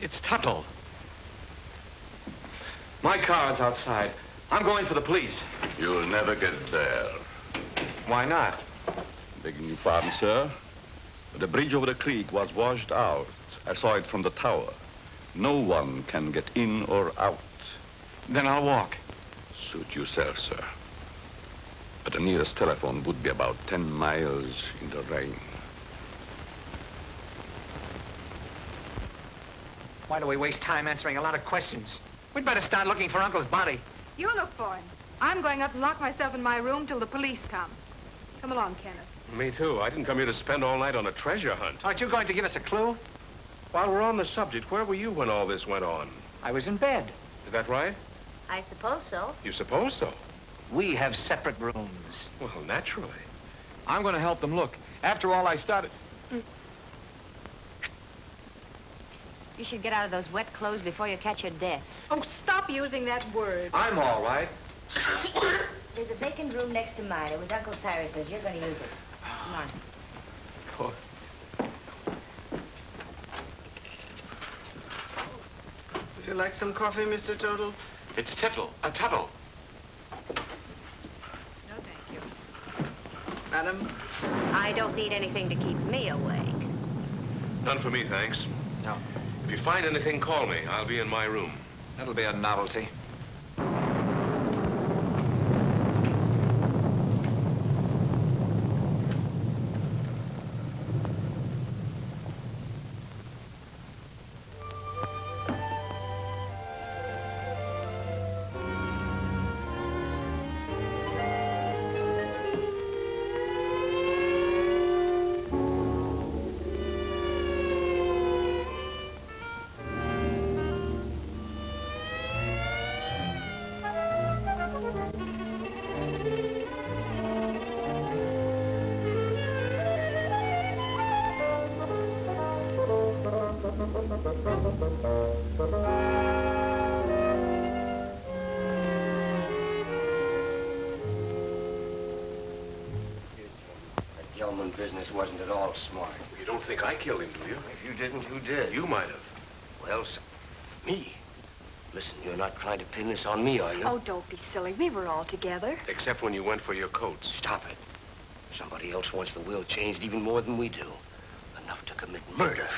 It's Tuttle. My car is outside. I'm going for the police. You'll never get there. Why not? Begging your pardon, sir. The bridge over the creek was washed out. I saw it from the tower. No one can get in or out. Then I'll walk. Suit yourself, sir. But the nearest telephone would be about 10 miles in the rain. Why do we waste time answering a lot of questions? We'd better start looking for Uncle's body. You look for him. I'm going up and lock myself in my room till the police come. Come along, Kenneth. Me too. I didn't come here to spend all night on a treasure hunt. Aren't you going to give us a clue? While we're on the subject, where were you when all this went on? I was in bed. Is that right? I suppose so. You suppose so? We have separate rooms. Well, naturally. I'm going to help them look. After all, I started... You should get out of those wet clothes before you catch your death. Oh, stop using that word. I'm all right. There's a vacant room next to mine. It was Uncle Cyrus's. You're going to use it. Come on. Oh. Would you like some coffee, Mr. Tuttle? It's Tuttle. Tuttle. No, thank you. Madam? I don't need anything to keep me awake. None for me, thanks. No. If you find anything, call me. I'll be in my room. That'll be a novelty. Gelman business wasn't at all smart. You don't think I killed him, do you? If you didn't, who did? You might have. Well, me. Listen, you're not trying to pin this on me, are you? Oh, don't be silly. We were all together. Except when you went for your coats. Stop it. Somebody else wants the will changed even more than we do. Enough to commit murder.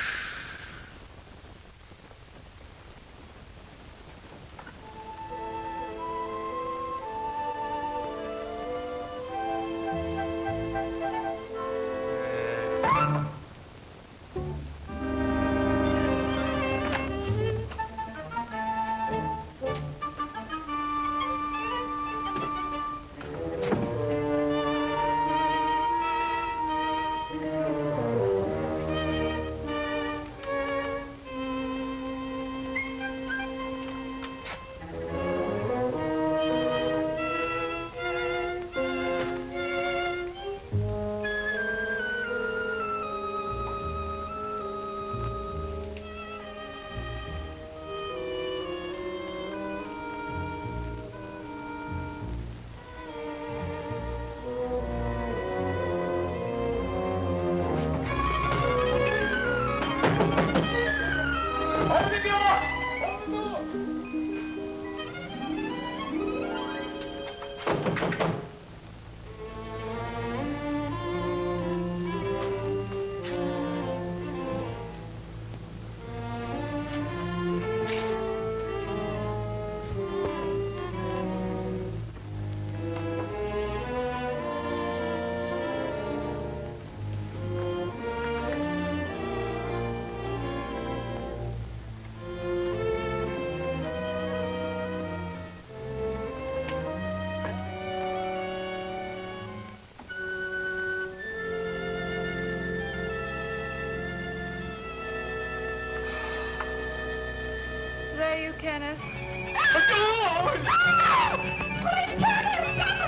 away, you Kenneth.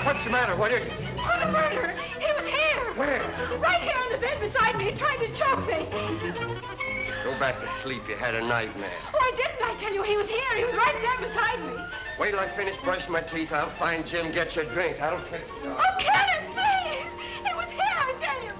What's the matter? What is it? Oh, the murderer! He was here! Where? Right here on the bed beside me, trying to choke me. Go back to sleep. You had a nightmare. Oh, I didn't. I tell you, he was here. He was right there beside me. Wait till I finish brushing my teeth. I'll find Jim, get you a drink. I'll catch you. Oh, Kenneth, please! He was here, I tell you.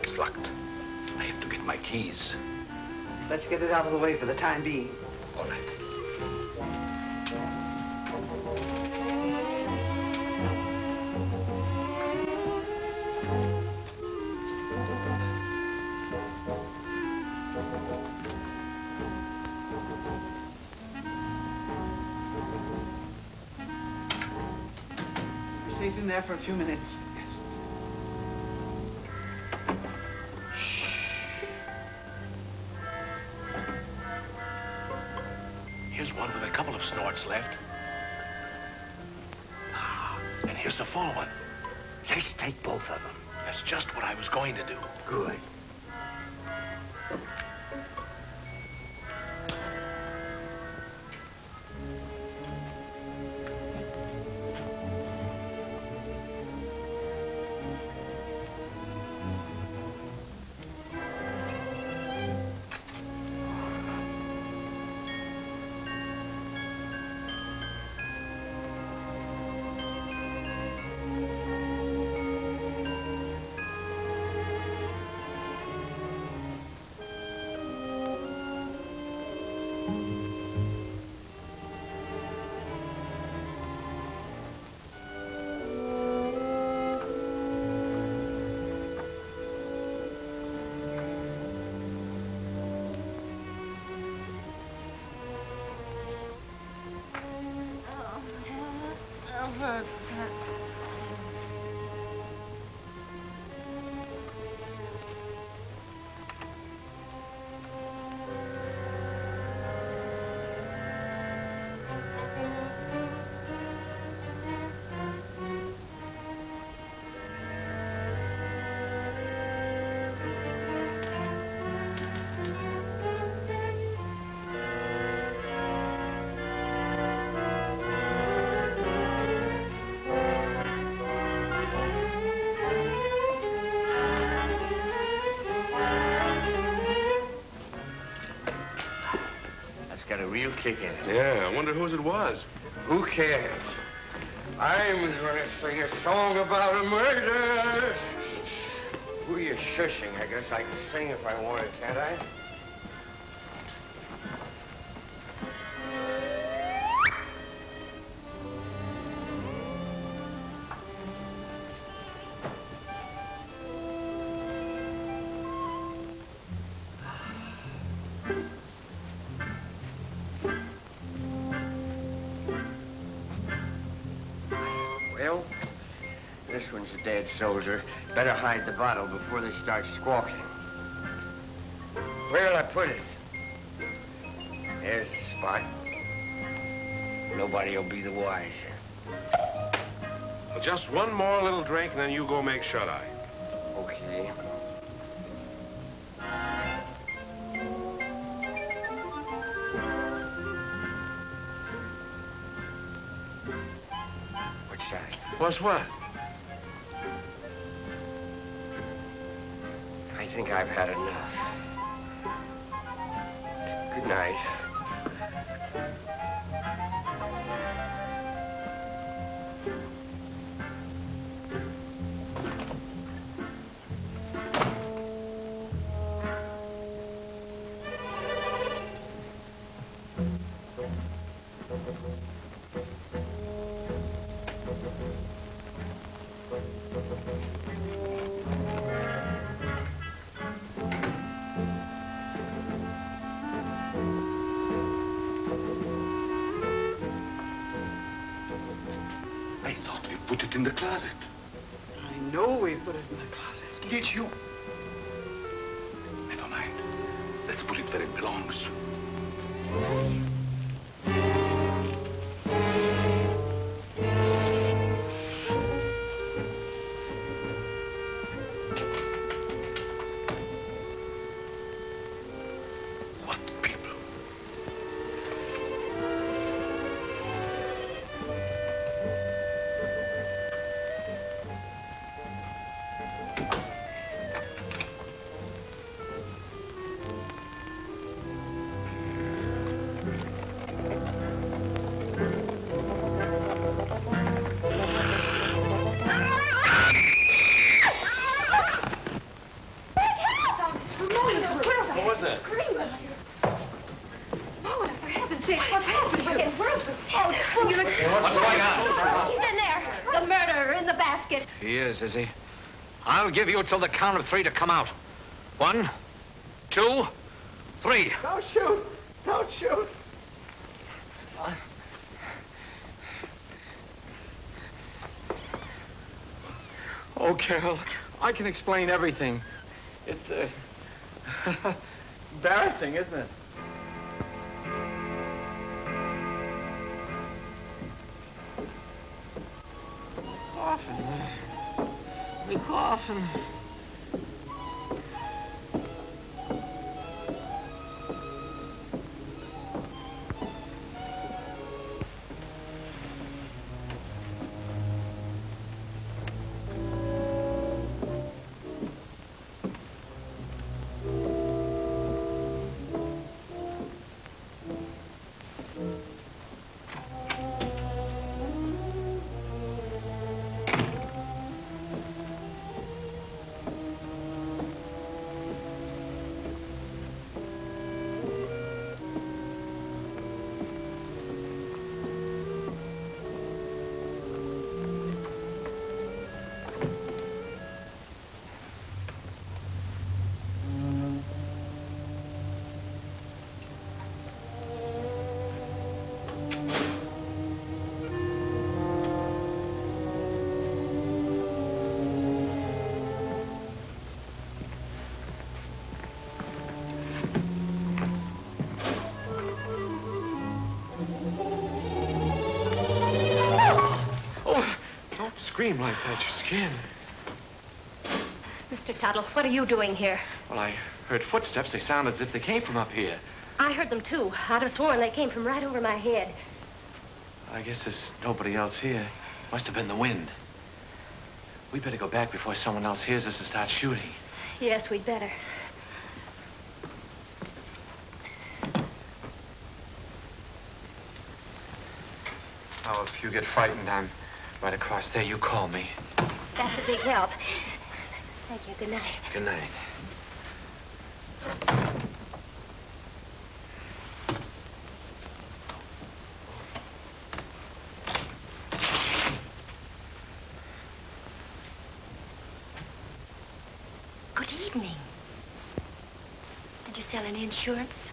It's locked. I have to get my keys. Let's get it out of the way for the time being. All right. Safe in there for a few minutes. Here's one with a couple of snorts left. And here's a full one. Let's take both of them. That's just what I was going to do. Good. Got a real kick in it. Yeah, I wonder whose it was. Who cares? I'm gonna sing a song about a murder. Who are you shushing? I guess I can sing if I wanted, can't I? Well, this one's a dead soldier. Better hide the bottle before they start squawking. Where'll I put it? There's the spot. Nobody'll be the wiser. Well, just one more little drink, and then you go make shut-eye. Okay. Plus what? I think I've had enough. Good night. I thought we put it in the closet. I know we put it in the closet. Did you? Never mind. Let's put it where it belongs. What people? What was that? Mona, for heaven's sake, what happened? What's going on? He's in there. The murderer in the basket. He is he? I'll give you till the count of 3 to come out. 1, 2, 3. Don't shoot! Don't shoot! Oh, Carol, I can explain everything. It's, embarrassing, isn't it? Coffin. The coffin. Scream like that, your skin. Mr. Tuttle, what are you doing here? Well, I heard footsteps. They sounded as if they came from up here. I heard them too. I'd have sworn they came from right over my head. I guess there's nobody else here. Must have been the wind. We better go back before someone else hears us and starts shooting. Yes, we'd better. Oh, if you get frightened, I'm right across there. You call me. That's a big help. Thank you. Good night. Good night. Good evening. Did you sell any insurance?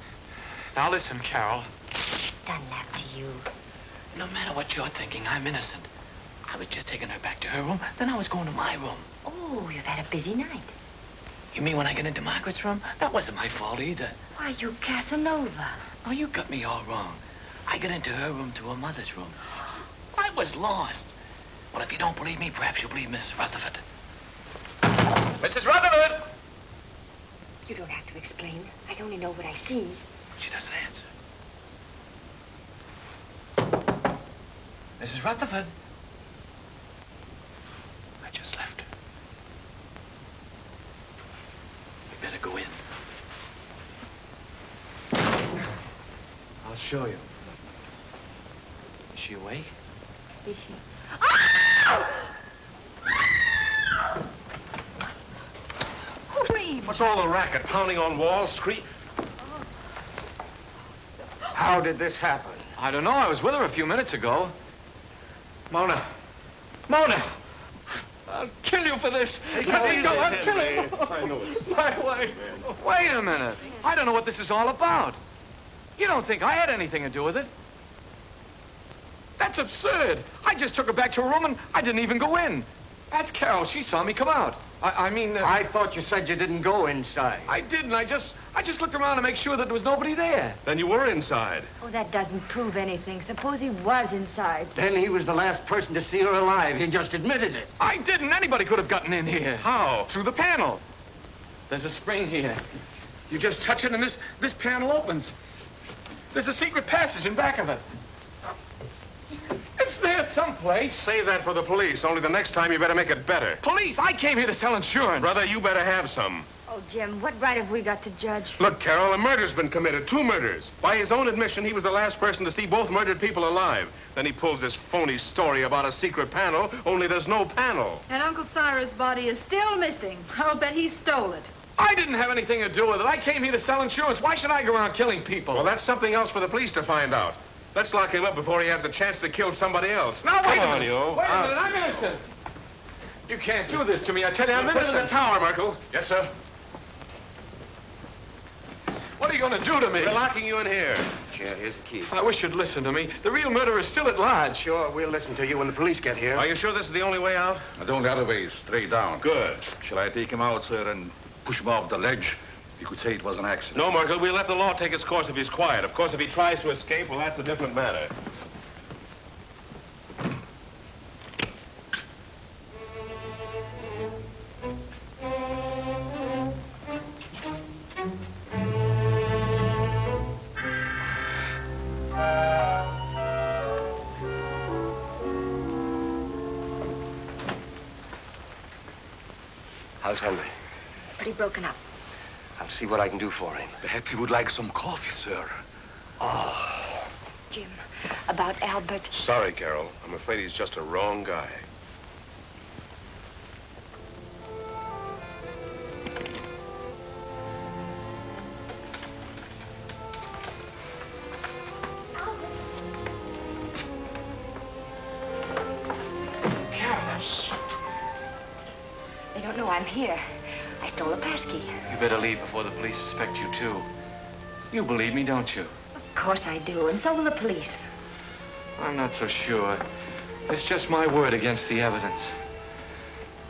Now listen, Carol. Done that to you. No matter what you're thinking, I'm innocent. I was just taking her back to her room, then I was going to my room. Oh, you've had a busy night. You mean when I got into Margaret's room? That wasn't my fault either. Why, you Casanova. Oh, you got me all wrong. I got into her room to her mother's room. I was lost. Well, if you don't believe me, perhaps you'll believe Mrs. Rutherford. Mrs. Rutherford! You don't have to explain. I only know what I see. She doesn't answer. Mrs. Rutherford? show you. Is she awake? Is she? What's all the racket? Pounding on walls, scream? How did this happen? I don't know. I was with her a few minutes ago. Mona! Mona! I'll kill you for this. Let me go. I'll kill you. I know it. My wife. Wait a minute. I don't know what this is all about. You don't think I had anything to do with it? That's absurd. I just took her back to her room and I didn't even go in. That's Carol. She saw me come out. I mean... I thought you said you didn't go inside. I didn't. I just looked around to make sure that there was nobody there. Then you were inside. Oh, that doesn't prove anything. Suppose he was inside. Then he was the last person to see her alive. He just admitted it. I didn't. Anybody could have gotten in here. How? Through the panel. There's a spring here. You just touch it and this panel opens. There's a secret passage in back of it. It's there someplace. Save that for the police. Only the next time you better make it better. Police? I came here to sell insurance. Brother, you better have some. Oh, Jim, what right have we got to judge? Look, Carol, a murder's been committed. 2 murders. By his own admission, he was the last person to see both murdered people alive. Then he pulls this phony story about a secret panel, only there's no panel. And Uncle Cyrus' body is still missing. I'll bet he stole it. I didn't have anything to do with it. I came here to sell insurance. Why should I go around killing people? Well, that's something else for the police to find out. Let's lock him up before he has a chance to kill somebody else. Now, wait Come a on, minute. you. Wait a minute. I'm innocent. You can't do this to me. I tell you, I'm Put it in innocent. the tower, Merkel. Yes, sir. What are you going to do to me? We're locking you in here. Chair, here's the key. I wish you'd listen to me. The real murderer is still at large. Sure, we'll listen to you when the police get here. Are you sure this is the only way out? The only other way is straight down. Good. Shall I take him out, sir, and push him off the ledge? You could say it was an accident. No, Merkel, we'll let the law take its course if he's quiet. Of course, if he tries to escape, well, that's a different matter. How's Henry? Pretty broken up. I'll see what I can do for him. Perhaps he would like some coffee, sir. Oh. Jim, about Albert. Sorry, Carol. I'm afraid he's just a wrong guy. They don't know I'm here. I stole a pass key. You better leave before the police suspect you, too. You believe me, don't you? Of course I do, and so will the police. I'm not so sure. It's just my word against the evidence.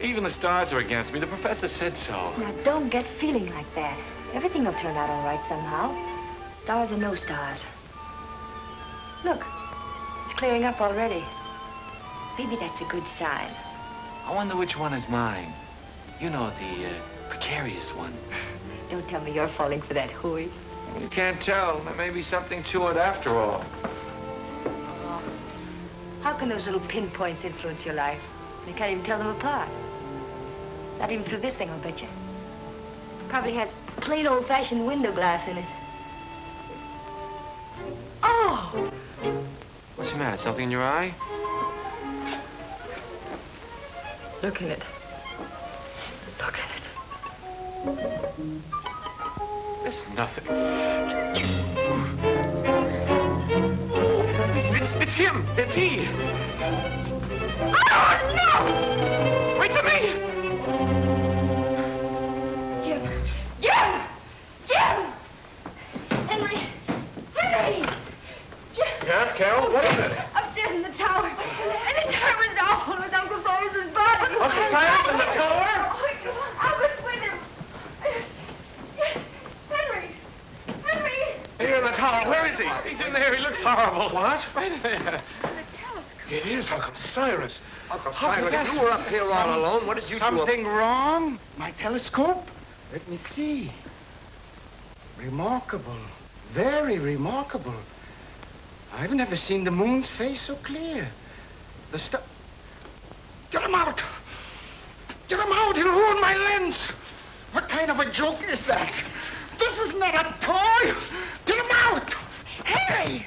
Even the stars are against me. The professor said so. Now, don't get feeling like that. Everything will turn out all right somehow. Stars or no stars. Look, it's clearing up already. Maybe that's a good sign. I wonder which one is mine. You know, the precarious one. Don't tell me you're falling for that hooey. You can't tell. There may be something to it after all. Oh. How can those little pinpoints influence your life? You can't even tell them apart. Not even through this thing, I'll bet you. Probably has plain old-fashioned window glass in it. Oh! What's the matter? Something in your eye? Look in it. Look at it. It's nothing. It's him. It's he. Oh, no! Wait for me! Jim! Jim! Jim! Henry! Henry! Jim! Yeah, Carol, what is it? Upstairs in the tower. And the tower was awful with Uncle Cyrus's body. Uncle Cyrus in the tower? Oh, come on. I was with him. Henry! Henry! Here in the tower. Where is he? He's in there. He looks horrible. What? Right there. It is Uncle Cyrus. Uncle How could Cyrus, that- you were up here all alone. What did you do? Something wrong? My telescope? Let me see. Remarkable. Very remarkable. I've never seen the moon's face so clear. The star... Get him out! Get him out! He'll ruin my lens! What kind of a joke is that? This is not a toy! Get him out! Henry!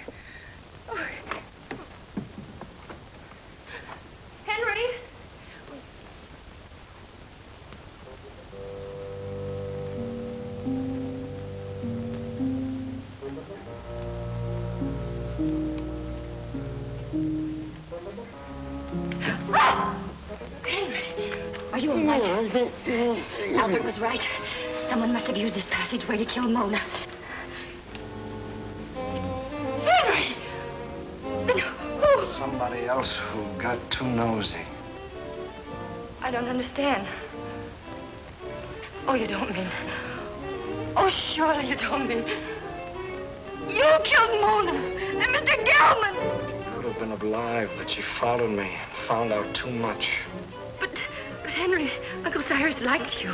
Albert was right. Someone must have used this passageway to kill Mona. Henry! Then who? Somebody else who got too nosy. I don't understand. Oh, you don't mean... Oh, surely you don't mean... You killed Mona and Mr. Gelman! I would have been alive, but she followed me and found out too much. But Henry, Uncle Cyrus liked you.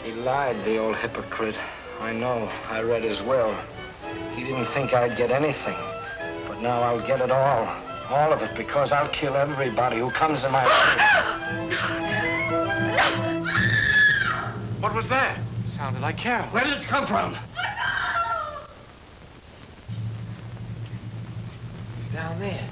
He lied, the old hypocrite. I know. I read his will. He didn't think I'd get anything. But now I'll get it all. All of it, because I'll kill everybody who comes in my way. What was that? Sounded like Carol. Where did it come from? He's down there.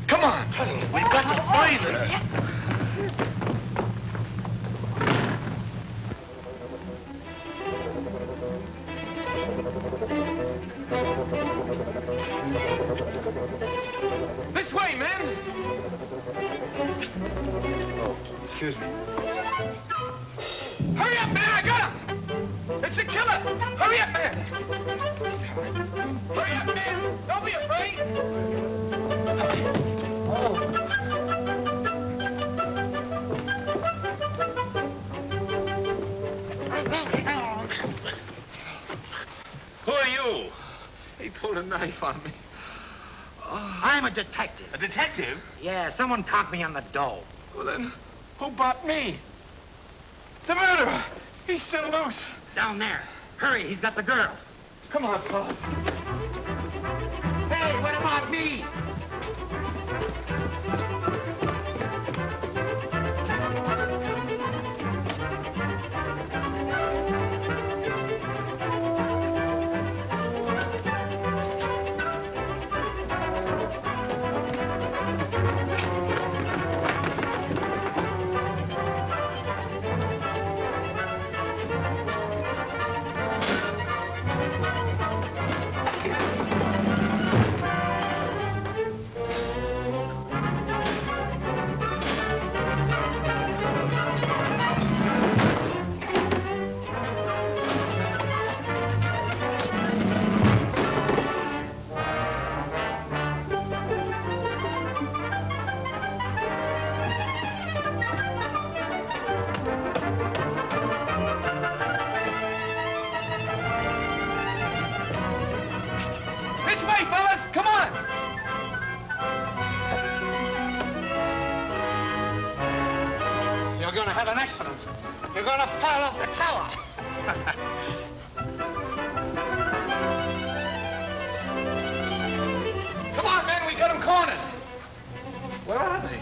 Come on, Tony. We've got to find her. This way, men! Oh, excuse me. Hurry up, man! I got him! It's a killer! Hurry up, man! Hurry up, man! Don't be afraid! Who are you? He pulled a knife on me. I'm a detective. A detective? Yeah, someone caught me on the dough. Well, then, who bought me? The murderer! He's still loose. Down there. Hurry, he's got the girl. Come on, fellas. Hey, what about me? This way, fellas! Come on! You're gonna have an accident. You're gonna fall off the tower. Come on, men! We got him cornered! Where are they?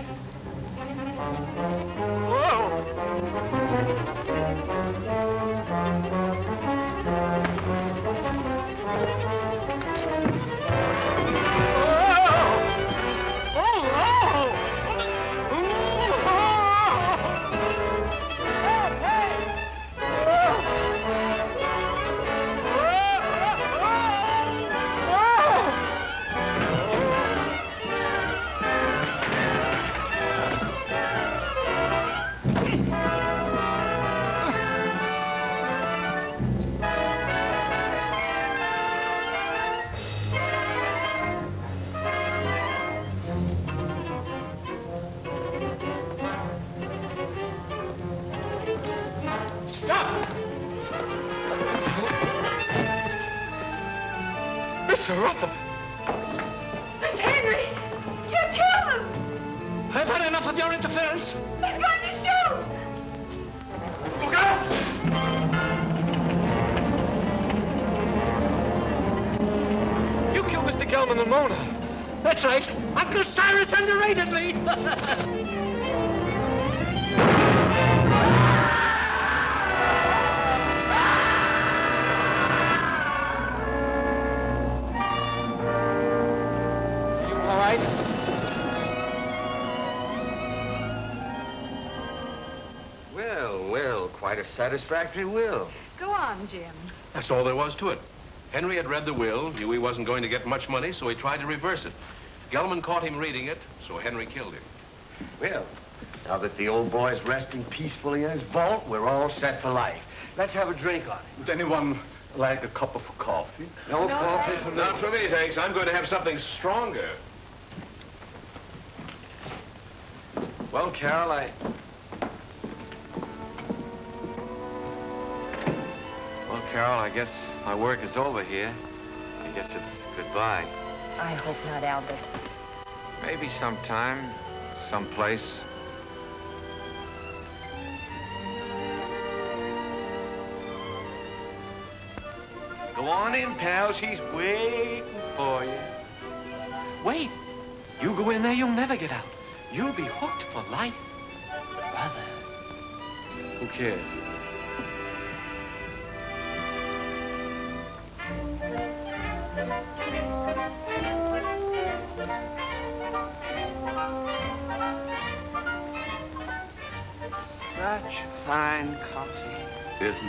Mr. Rutherford! It's Henry! You killed him! I've had enough of your interference. He's going to shoot! Look out! You killed Mr. Gelman and Mona. That's right. Uncle Cyrus underrated me. Well, quite a satisfactory will. Go on, Jim. That's all there was to it. Henry had read the will, knew he wasn't going to get much money, so he tried to reverse it. Gelman caught him reading it, so Henry killed him. Well, now that the old boy's resting peacefully in his vault, we're all set for life. Let's have a drink on it. Would anyone like a cup of coffee? No coffee for me. Not for me, thanks. I'm going to have something stronger. Well, Carol, I guess my work is over here. I guess it's goodbye. I hope not, Albert. Maybe sometime, someplace. Go on in, pal. She's waiting for you. Wait. You go in there, you'll never get out. You'll be hooked for life. Brother. Who cares? Such fine coffee. Isn't it?